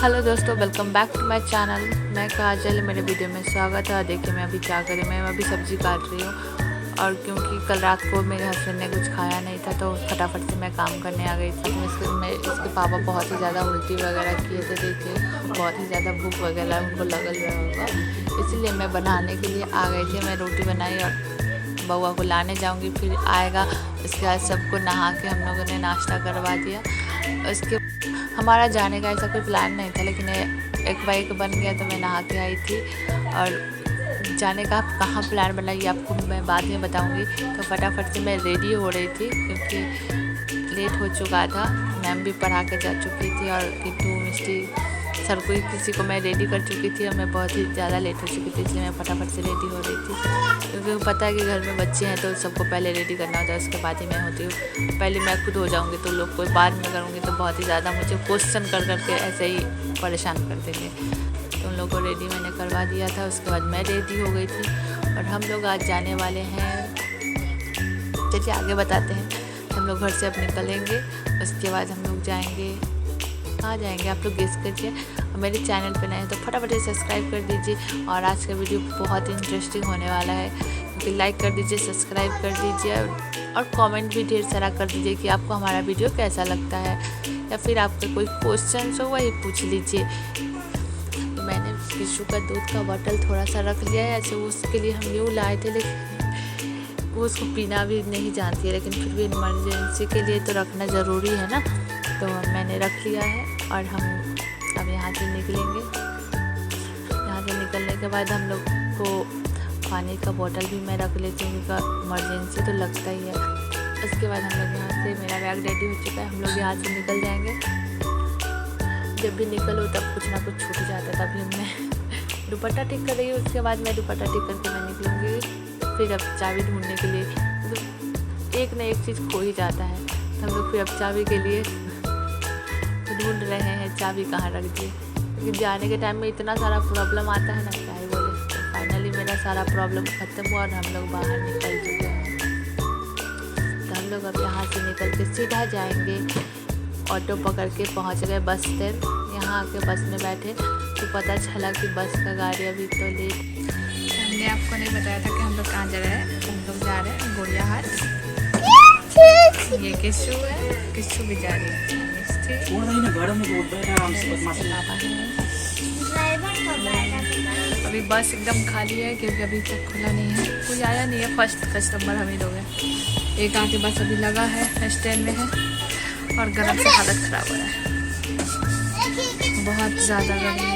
Hello दोस्तों, welcome back to my channel. मैं काजल, मेरे वीडियो में स्वागत है। देखिए मैं अभी क्या करी, मैं अभी सब्ज़ी काट रही हूँ। और क्योंकि कल रात को मेरे हस्बैंड ने कुछ खाया नहीं था तो फटाफट से मैं काम करने आ गई थी। इसके पापा बहुत ही ज़्यादा उल्टी वगैरह किए थे। देखिए बहुत ही ज़्यादा भूख वगैरह उनको लगल रहा होगा, इसलिए मैं बनाने के लिए आ गई थी। मैं रोटी बनाई और बउआ को लाने जाऊँगी, फिर आएगा। उसके बाद सबको नहा के हम लोगों ने नाश्ता करवा दिया। उसके हमारा जाने का ऐसा कोई प्लान नहीं था, लेकिन एक बाइक बन गया तो मैं नहा के आई थी। और जाने का कहाँ प्लान बना ये आपको मैं बाद में बताऊंगी। तो फटाफट से मैं रेडी हो रही थी क्योंकि लेट हो चुका था। मैम भी पढ़ा के जा चुकी थी और किट्टू मिस्टी सर कोई किसी को मैं रेडी कर चुकी थी और मैं बहुत ही ज़्यादा लेट हो चुकी थी, इसलिए मैं फटाफट से रेडी हो रही थी। क्योंकि पता है कि घर में बच्चे हैं तो सबको पहले रेडी करना होता है, उसके बाद ही मैं होती हूँ। पहले मैं खुद हो जाऊँगी तो लोग कोई बाद में करूँगी तो बहुत ही ज़्यादा मुझे क्वेश्चन कर करके ऐसे ही परेशान कर देंगे। तो उन लोग को रेडी मैंने करवा दिया था। उसके बाद मैं रेडी हो गई थी और हम लोग आज जाने वाले हैं। चलिए आगे बताते हैं। हम लोग घर से अब निकलेंगे, उसके बाद हम लोग जाएंगे। कहाँ जाएंगे आप लोग गेस करिए। मेरे चैनल पे नए हैं तो फटाफट से सब्सक्राइब कर दीजिए। और आज का वीडियो बहुत इंटरेस्टिंग होने वाला है, क्योंकि लाइक कर दीजिए, सब्सक्राइब कर दीजिए और कमेंट भी ढेर सारा कर दीजिए कि आपको हमारा वीडियो कैसा लगता है, या फिर आपके कोई क्वेश्चन हो वही पूछ लीजिए। मैंने किशु का दूध का बॉटल थोड़ा सा रख लिया है, ऐसे उसके लिए हम न्यू लाए थे, लेकिन वो उसको पीना भी नहीं जानती है, लेकिन फिर भी इमरजेंसी के लिए तो रखना ज़रूरी है ना। तो मैंने रख लिया है और हम अब यहाँ से निकलेंगे। यहाँ से निकलने के बाद हम लोग को पानी का बोतल भी मैं रख लेती हूँ, क्योंकि इमरजेंसी तो लगता ही है। उसके बाद हम लोग यहाँ से, मेरा बैग रेडी हो चुका है, हम लोग यहाँ से निकल जाएंगे। जब भी निकलो तब कुछ ना कुछ छूट जाता है, तभी मैं दुपट्टा ठीक कर रही हूँ। उसके बाद मैं दुपट्टा ठीक करके मैं निकलूँगी। फिर अब चाबी ढूंढने के लिए तो एक न एक चीज़ खो ही जाता है। हम लोग फिर अब चाबी के लिए ढूंढ रहे हैं चाबी कहाँ रख दी, क्योंकि जाने के टाइम में इतना सारा प्रॉब्लम आता है ना, क्या ही बोले। तो फाइनली मेरा सारा प्रॉब्लम ख़त्म हुआ और हम लोग बाहर निकल चुके हैं। तो हम लोग अब यहाँ से निकल के सीधा जाएंगे। ऑटो पकड़ के पहुँच गए बस स्टैंड। यहाँ आके बस में बैठे तो पता चला कि बस का गाड़ी अभी तो लेट। हमने आपको नहीं बताया था कि हम लोग कहाँ जा रहे हैं। हम लोग जा रहे हैं गोड़िया हाट। ये किशु है, किशु भी जा रही है। अभी बस एकदम खाली है क्योंकि अभी तक खुला नहीं है, कोई आया नहीं है। फर्स्ट कस्टमर हम ही लोग हैं। एक आके बस अभी लगा है, स्टैंड में है और गर्म से हालत ख़राब हो रहा है, बहुत ज़्यादा गर्मी है।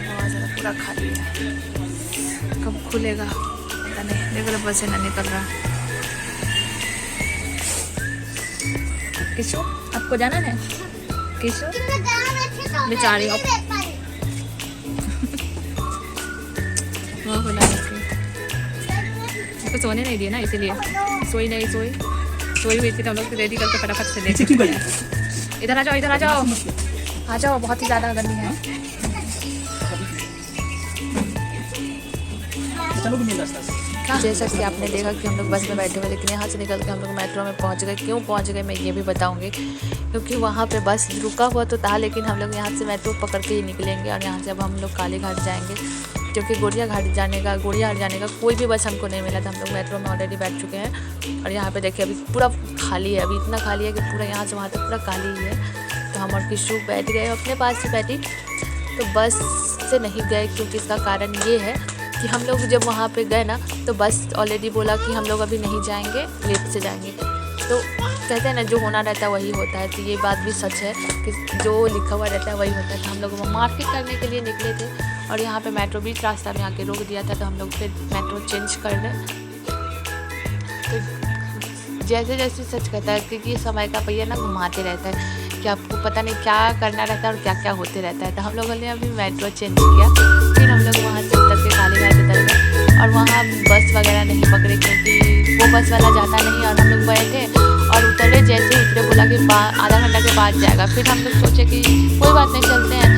बहुत ज़्यादा पूरा खाली है, कब खुलेगा पता नहीं। देख लो बस ना निकल रहा। किशु आपको जाना है? किशु बेचारी वो खुला उसको सोने नहीं दिया ना, इसीलिए सोई हुई थी। तो हम लोग रेडी करके फटाफट से ले। इधर आ जाओ, इधर आ जाओ, आ जाओ। बहुत ही ज़्यादा गर्मी है। जैसा कि आपने देखा कि हम लोग बस में बैठे हुए, लेकिन यहाँ से निकल के हम लोग मेट्रो में पहुँच गए। क्यों पहुँच गए मैं ये भी बताऊँगी, क्योंकि वहाँ पे बस रुका हुआ तो था, लेकिन हम लोग यहाँ से मेट्रो पकड़ के ही निकलेंगे। और यहाँ से अब हम लोग काली घाट जाएंगे, क्योंकि गोड़िया हाट जाने का कोई भी बस हमको नहीं मिला था। हम लोग मेट्रो में ऑलरेडी बैठ चुके हैं। और यहाँ पे देखिए अभी पूरा खाली है, अभी इतना खाली है कि पूरा यहाँ से वहाँ तक पूरा खाली ही है। तो हम और किशु बैठ गए, अपने पास ही बैठी। तो बस से नहीं गए, क्योंकि इसका कारण ये है कि हम लोग जब वहाँ पे गए ना तो बस ऑलरेडी बोला कि हम लोग अभी नहीं जाएंगे, लेट से जाएंगे। तो कहते हैं ना, जो होना रहता है वही होता है। तो ये बात भी सच है कि जो लिखा हुआ रहता है वही होता है। तो हम लोग मार्केट करने के लिए निकले थे और यहाँ पे मेट्रो बीच रास्ता में आके रोक दिया था। तो हम लोग फिर मेट्रो चेंज कर रहे। तो जैसे जैसे सच कहता है कि ये समय का पहिया ना घुमाते रहता है, कि आपको पता नहीं क्या करना रहता है और क्या क्या होते रहता है। तो हम लोगों ने अभी मेट्रो चेंज किया। फिर हम लोग वहाँ से उतर के काली घाट उतर गए और वहाँ बस वगैरह नहीं पकड़े, क्योंकि वो बस वाला जाता नहीं। और हम लोग बैठे और उतरे, जैसे उतरे बोला कि आधा घंटा के बाद जाएगा। फिर हम लोग सोचे कि कोई बात नहीं, चलते हैं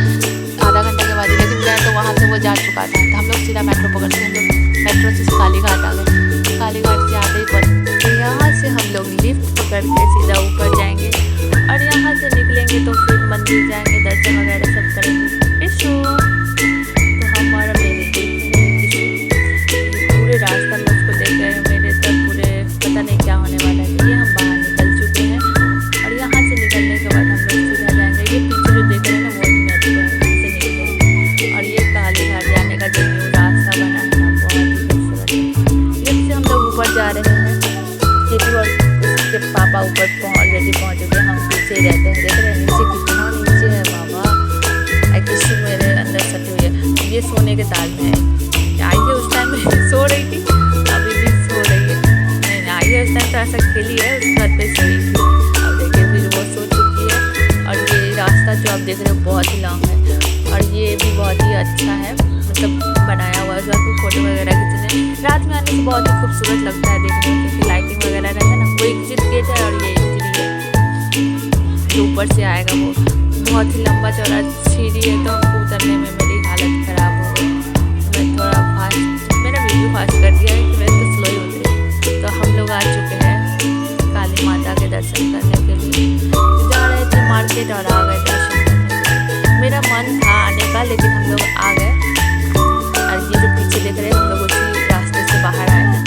आधा घंटा के बाद। लेकिन गए तो वहाँ से वो जा चुका था। तो हम लोग सीधा मेट्रो पकड़ के हम लोग मेट्रो से काली घाट आ गए। काली घाट से आगे पर यहाँ से हम लोग लिफ्ट पकड़ के सीधा ऊपर जाएंगे और यहाँ से निकलेंगे तो फिर भी जाएंगे, दर्शन वगैरह सब करेंगे। इशू तो हमारा मेरे देख रहे हैं पूरे रास्ता में उसको देख रहे हैं, मेरे तक पूरे पता नहीं क्या होने वाला है। ये हम बाहर निकल चुके हैं और यहाँ से निकलने के बाद हम लोग सीधा जाएंगे। ये पीछे जो देख रहे हैं ना वही मेट्रो है, यहाँ से निकलेंगे। और ये काली घाट जाने का जो न्यू रास्ता बना है ना बहुत ही खूबसूरत है। इससे हम लोग ऊपर जा रहे हैं, किटू और उसके पापा ऊपर ऑलरेडी पहुँच चुके हैं, हम पीछे ही रहते हैं। देख रहे हैं नीचे कितना नीचे है बाबा, किसी मेरे अंदर सटी हुई है। ये सोने के ताल में है, आई है उस टाइम में सो रही थी, अभी भी सो रही है। नहीं आई है उस टाइम तो ऐसा खेली है, उस घर पे सोई थी। अब देखिए फिर वो सो चुकी है। और ये रास्ता जो आप देख रहे हो बहुत ही लॉन्ग है और ये भी बहुत ही अच्छा है, मतलब बनाया हुआ है। जो आपको फोटो वगैरह खींचने रात में आने से बहुत ही खूबसूरत लगता है देखने में, क्योंकि लाइटिंग वगैरह रहता है ना। वो एग्जिट गेट है और ये एंट्री है जो ऊपर से आएगा। वो बहुत ही लंबा चौड़ा सीढ़ी है, तो हमको उतरने में मेरी हालत ख़राब हो गई। मैं थोड़ा फास्ट, मैंने वीडियो फास्ट कर दिया है कि मैं तो स्लो ही उतरी। तो हम लोग आ चुके हैं काली माता के दर्शन करने के लिए। जा रहे थे मार्केट और आ गए दर्शन करने। मेरा मन था आने का लेकिन हम लोग आ गए। और ये जो पीछे देख रहे हैं हम लोग उसी रास्ते से बाहर आए हैं।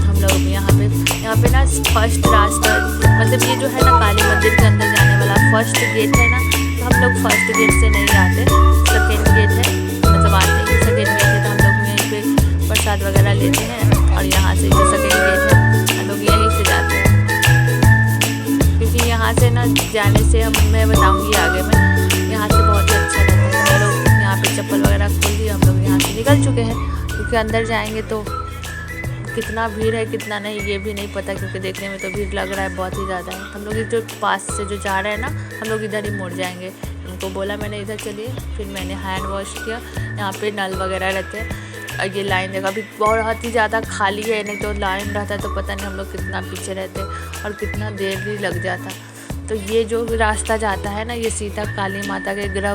हम लोग यहाँ पे ना फर्स्ट रास्ता, मतलब ये जो है ना काली मंदिर के अंदर जाने वाला फर्स्ट गेट है ना, तो हम लोग फर्स्ट गेट से नहीं आते, सेकेंड गेट है, मतलब आते हैं सेकेंड गेट है। तो हम लोग यहीं पे प्रसाद वगैरह लेते हैं और यहाँ से जो सेकेंड गेट है हम लोग यहीं से जाते हैं, क्योंकि यहाँ से ना जाने से मैं बताऊँगी आगे में, यहाँ से बहुत ही अच्छा लगता है। हम लोग यहाँ पे चप्पल वगैरह खोल दिए, हम लोग यहाँ से निकल चुके हैं, क्योंकि अंदर जाएंगे तो कितना भीड़ है कितना नहीं ये भी नहीं पता, क्योंकि देखने में तो भीड़ लग रहा है बहुत ही ज़्यादा है। हम लोग जो पास से जो जा रहे हैं ना हम लोग इधर ही मुड़ जाएंगे। उनको बोला मैंने इधर चलिए, फिर मैंने हैंड वॉश किया। यहाँ पे नल वगैरह रहते हैं और ये लाइन देखा अभी बहुत ही ज़्यादा खाली है, नहीं तो लाइन रहता तो पता नहीं हम लोग कितना पीछे रहते और कितना देर भी लग जाता। तो ये जो रास्ता जाता है ना ये सीधा काली माता के गृह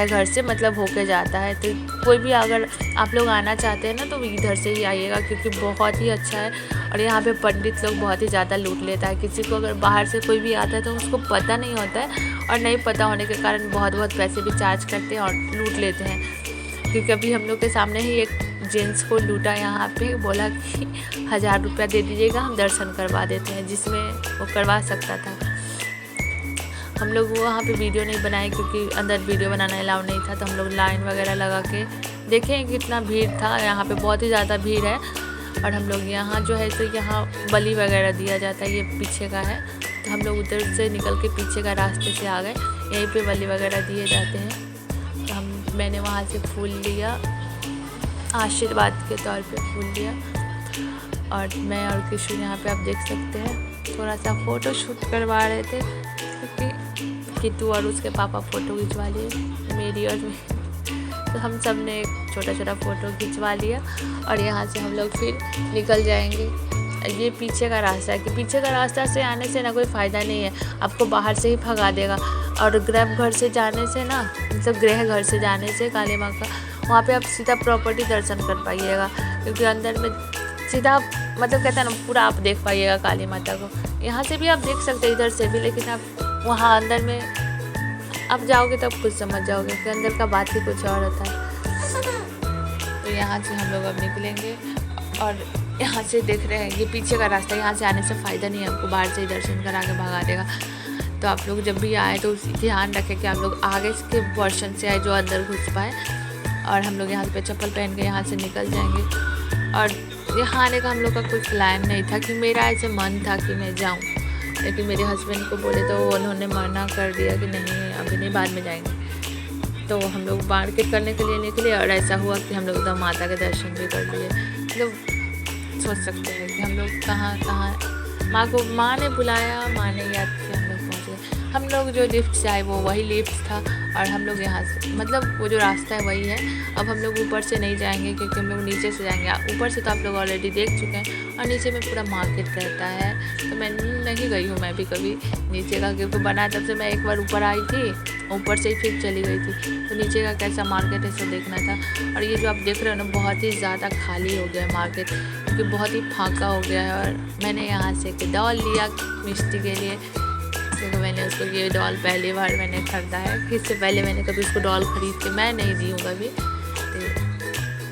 घर से मतलब होके जाता है। तो कोई भी अगर आप लोग आना चाहते हैं ना तो इधर से ही आइएगा, क्योंकि बहुत ही अच्छा है। और यहाँ पे पंडित लोग बहुत ही ज़्यादा लूट लेता है। किसी को अगर बाहर से कोई भी आता है तो उसको पता नहीं होता है, और नहीं पता होने के कारण बहुत पैसे भी चार्ज करते हैं और लूट लेते हैं। क्योंकि अभी हम लोग के सामने ही एक जेंट्स को लूटा, यहाँ पे बोला कि 1000 रुपया दे दीजिएगा हम दर्शन करवा देते हैं, जिसमें वो करवा सकता था। हम लोग वहाँ पे वीडियो नहीं बनाए क्योंकि अंदर वीडियो बनाना अलाउ नहीं था, तो हम लोग लाइन वगैरह लगा के देखें कितना भीड़ था। यहाँ पे बहुत ही ज़्यादा भीड़ है। और हम लोग यहाँ जो है तो यहाँ बलि वगैरह दिया जाता है, ये पीछे का है। तो हम लोग उधर से निकल के पीछे का रास्ते से आ गए, यहीं पे बलि वगैरह दिए जाते हैं। तो मैंने वहाँ से फूल लिया, आशीर्वाद के तौर पे फूल लिया। और मैं और किशोर यहाँ पे आप देख सकते हैं थोड़ा सा फ़ोटो शूट करवा रहे थे, क्योंकि किट्टू और उसके पापा फ़ोटो खिंचवा लिए मेरी और तो हम सब ने एक छोटा फ़ोटो खिंचवा लिया। और यहाँ से हम लोग फिर निकल जाएंगे। ये पीछे का रास्ता है कि पीछे का रास्ता से आने से ना कोई फ़ायदा नहीं है, आपको बाहर से ही भगा देगा। और गृह घर से जाने से ना, मतलब गृह घर से जाने से काली माँ का वहाँ पे आप सीधा प्रॉपर्टी दर्शन कर पाइएगा, क्योंकि अंदर में सीधा मतलब कहते हैं ना पूरा आप देख पाइएगा काली माता को। यहाँ से भी आप देख सकते हैं, इधर से भी, लेकिन आप वहाँ अंदर में आप जाओगे तब कुछ समझ जाओगे कि अंदर का बात ही कुछ और होता है। तो यहाँ से हम लोग अब निकलेंगे और यहाँ से देख रहे हैं ये पीछे का रास्ता, यहाँ से आने से फ़ायदा नहीं है, हमको बाहर से ही दर्शन करा के भगा देगा। तो आप लोग जब भी आए तो ध्यान रखें कि आप लोग आगे के पोर्शन से आए जो अंदर घुस पाए। और हम लोग यहाँ पे चप्पल पहन के यहाँ से निकल जाएंगे। और यहाँ आने का हम लोग का कुछ प्लान नहीं था, कि मेरा ऐसे मन था कि मैं जाऊँ, लेकिन मेरे हस्बैंड को बोले तो उन्होंने मना कर दिया कि नहीं अभी नहीं, बाद में जाएंगे। तो हम लोग मार्केट करने के लिए निकले और ऐसा हुआ कि हम लोग एकदम माता के दर्शन भी कर लिए। मतलब सोच सकते हैं कि हम लोग कहाँ माँ ने बुलाया, माँ ने याद किया, हम लोग पहुँचे। हम लोग जो लिफ्ट से आए वो वही लिफ्ट था, और हम लोग यहाँ से मतलब वो जो रास्ता है वही है। अब हम लोग ऊपर से नहीं जाएंगे क्योंकि हम लोग नीचे से जाएंगे। ऊपर से तो आप लोग ऑलरेडी देख चुके हैं, और नीचे में पूरा मार्केट रहता है। तो मैं नहीं गई हूँ मैं भी कभी नीचे का, क्योंकि बना तब से मैं एक बार ऊपर आई थी, ऊपर से ही फिर चली गई थी। तो नीचे का कैसा मार्केट है सब देखना था। और ये जो आप देख रहे हो ना बहुत ही ज़्यादा खाली हो गया है मार्केट, क्योंकि बहुत ही फाका हो गया है। और मैंने यहाँ से एक डॉल लिया मिष्टी के लिए, देखो मैंने उसको ये डॉल पहली बार मैंने ख़रीदा है, कि इससे पहले मैंने कभी उसको डॉल ख़रीद के मैं नहीं दी हूँ कभी,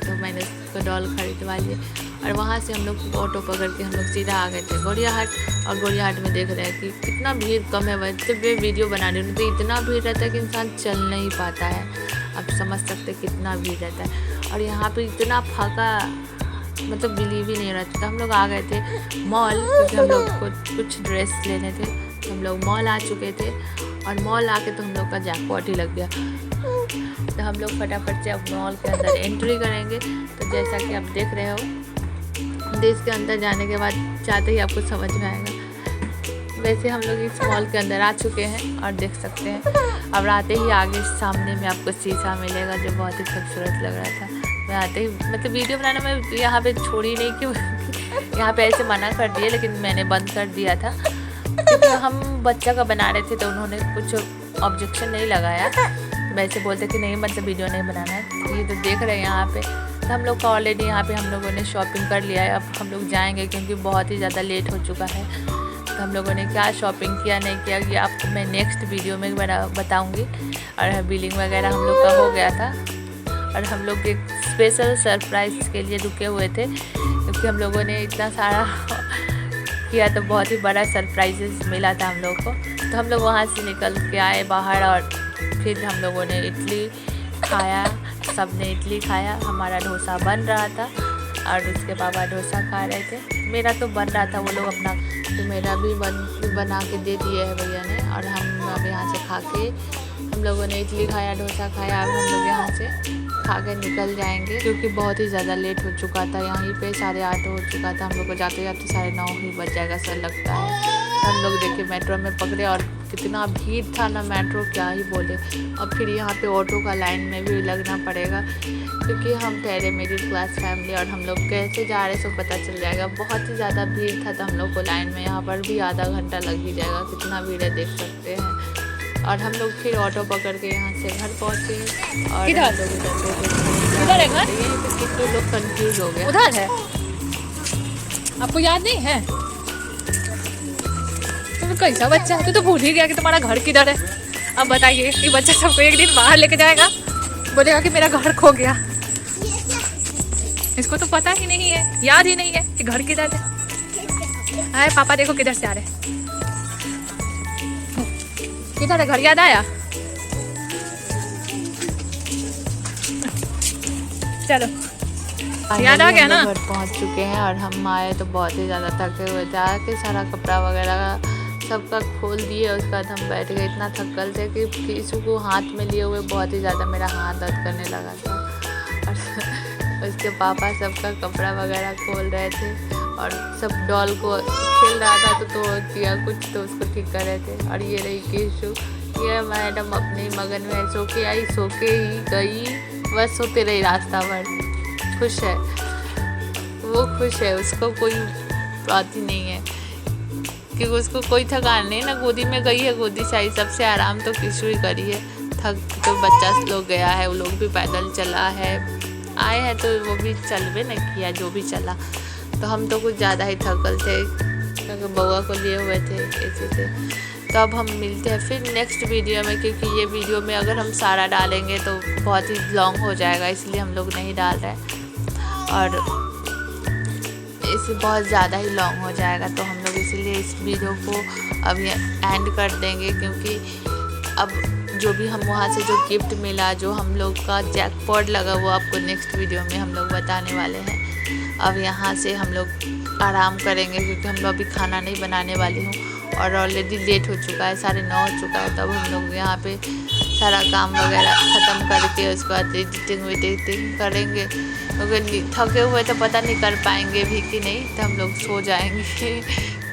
तो मैंने उसको डॉल खरीदवा ली। और वहाँ से हम लोग ऑटो पकड़ के हम लोग सीधा आ गए थे गौरियाहाट। और गौरियाहाट में देख रहे हैं कि कितना भीड़ कम है, वैसे भी वीडियो बना रही हूँ तो इतना भीड़ रहता है कि इंसान चल नहीं पाता है। आप समझ सकते कितना भीड़ रहता है। और यहाँ पे इतना फाका, मतलब बिलीव ही नहीं रहता। हम लोग आ गए थे मॉल, क्योंकि हम लोग को कुछ ड्रेस लेने थे, तो हम लोग मॉल आ चुके थे। और मॉल आके तो हम लोग का जैकपॉट ही लग गया। तो हम लोग फटाफट से अब मॉल के अंदर एंट्री करेंगे। तो जैसा कि आप देख रहे हो, देश के अंदर जाने के बाद चाहते ही आपको समझ में आएगा। वैसे हम लोग इस मॉल के अंदर आ चुके हैं और देख सकते हैं। अब आते ही आगे सामने में आपको शीशा मिलेगा, जो बहुत ही खूबसूरत लग रहा था। मैं आते ही मतलब वीडियो बनाने में यहाँ पे छोड़ी नहीं, क्यों यहाँ पे ऐसे मना कर दिए, लेकिन मैंने बंद कर दिया था क्योंकि हम बच्चा का बना रहे थे, तो उन्होंने कुछ ऑब्जेक्शन नहीं लगाया। वैसे बोलते कि नहीं मतलब वीडियो नहीं बनाना है। ये तो देख रहे हैं यहाँ पे, तो हम लोग का ऑलरेडी यहाँ पे हम लोगों ने शॉपिंग कर लिया है। अब हम लोग जाएंगे क्योंकि बहुत ही ज़्यादा लेट हो चुका है। तो हम लोगों ने क्या शॉपिंग किया नहीं किया, ये आपको मैं नेक्स्ट वीडियो में बताऊँगी। और बिलिंग वगैरह हम लोग का हो गया था। और हम लोग एक स्पेशल सरप्राइज़ के लिए रुके हुए थे, क्योंकि हम लोगों ने इतना सारा किया, तो बहुत ही बड़ा सरप्राइजेस मिला था हम लोग को। तो हम लोग वहाँ से निकल के आए बाहर, और फिर हम लोगों ने इडली खाया। सब ने इडली खाया। हमारा डोसा बन रहा था और उसके पापा डोसा खा रहे थे। मेरा तो बन रहा था, वो लोग अपना, तो मेरा भी बना के दे दिए है भैया ने। और हम अब यहाँ से खा के, हम लोगों ने इडली खाया, डोसा खाया। अब हम लोग यहाँ से खा के निकल जाएंगे, क्योंकि बहुत ही ज़्यादा लेट हो चुका था। यहीं पे 8:30 हो चुका था। हम लोग को जाते जाते 9:30 ही बज जाएगा सर लगता है। हम लोग देखिए मेट्रो में पकड़े, और कितना भीड़ था ना, मेट्रो क्या ही बोले। और फिर यहाँ पे ऑटो का लाइन में भी लगना पड़ेगा, क्योंकि हम ठहरे मिडिल क्लास फैमिली, और हम लोग कैसे जा रहे सो पता चल जाएगा। बहुत ही ज़्यादा भीड़ था, तो हम लोग को लाइन में यहाँ पर भी आधा घंटा लग ही जाएगा। कितना भीड़ है देख सकते हैं। और हम लोग फिर ऑटो पकड़ के यहाँ से घर पहुँचे। और किधर है घर? कितने लोग कंफ्यूज हो गए। उधर है, आपको याद नहीं है? तुम कैसा बच्चा है, तू तो भूल ही गया कि तुम्हारा घर किधर है। अब बताइए कि बच्चा सबको एक दिन बाहर लेके जाएगा, बोलेगा कि मेरा घर खो गया। इसको तो पता ही नहीं है, याद ही नहीं है कि घर किधर है। आए पापा देखो किधर से आ रहे, किधर है घर, याद आया? चलो याद आ गया ना। घर पहुंच चुके हैं, और हम आए तो बहुत ही ज़्यादा थके हुए थे। आके सारा कपड़ा वगैरह सबका खोल दिए, उसके बाद हम बैठ गए। इतना थकल थे कि किसी को हाथ में लिए हुए बहुत ही ज़्यादा मेरा हाथ दर्द करने लगा था। और उसके पापा सबका कपड़ा वगैरह खोल रहे थे, और सब डॉल को खेल रहा था तो तोड़ दिया कुछ, तो उसको ठीक कर रहे थे। और ये रही केशु, ये मैडम अपने मगन में सो के आई, सो के ही गई, बस सोते रही रास्ता भर। खुश है वो, खुश है, उसको कोई बात ही नहीं है, क्योंकि उसको कोई थकान नहीं ना। गोदी में गई है, गोदी से आई, सबसे आराम तो किशु ही करी है। थक तो बच्चा लोग गया है, वो लोग भी पैदल चला है, आए हैं तो वो भी चलवे न किया, जो भी चला। तो हम तो कुछ ज़्यादा ही थकल थे, क्योंकि बउआ को लिए हुए थे ऐसे से। तो अब हम मिलते हैं फिर नेक्स्ट वीडियो में, क्योंकि ये वीडियो में अगर हम सारा डालेंगे तो बहुत ही लॉन्ग हो जाएगा, इसलिए हम लोग नहीं डाल रहे हैं। और इसे बहुत ज़्यादा ही लॉन्ग हो जाएगा, तो हम लोग इसीलिए इस वीडियो को अब ये एंड कर देंगे। क्योंकि अब जो भी हम वहाँ से जो गिफ्ट मिला, जो हम लोग का जैकपॉट लगा, वो आपको नेक्स्ट वीडियो में हम लोग बताने वाले हैं। अब यहाँ से हम लोग आराम करेंगे, क्योंकि हम लोग अभी खाना नहीं बनाने वाली हूँ, और ऑलरेडी लेट हो चुका है, 9:30 हो चुका है। तब हम लोग यहाँ पे सारा काम वगैरह ख़त्म करके उसके बाद एडिटिंग करेंगे, क्योंकि थके हुए तो पता नहीं कर पाएंगे भी कि नहीं, तो हम लोग सो जाएंगे।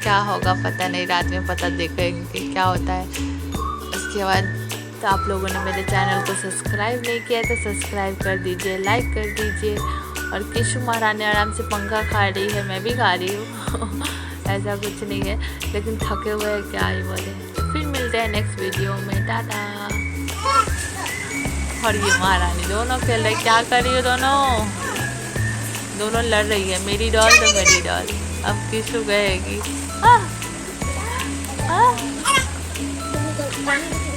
क्या होगा पता नहीं, रात में पता देखेंगे क्या होता है। उसके बाद तो आप लोगों ने मेरे चैनल को सब्सक्राइब नहीं किया तो सब्सक्राइब कर दीजिए, लाइक कर दीजिए। और किशु महारानी आराम से पंखा खा रही है, मैं भी खा रही हूँ ऐसा कुछ नहीं है, लेकिन थके हुए हैं, क्या ही बोले। फिर मिलते हैं नेक्स्ट वीडियो में, टाटा। और ये महारानी दोनों खेल रहे, क्या कर रही हो दोनों लड़ रही है, मेरी डॉल तो मेरी डॉल। अब किशु गएगी। बनी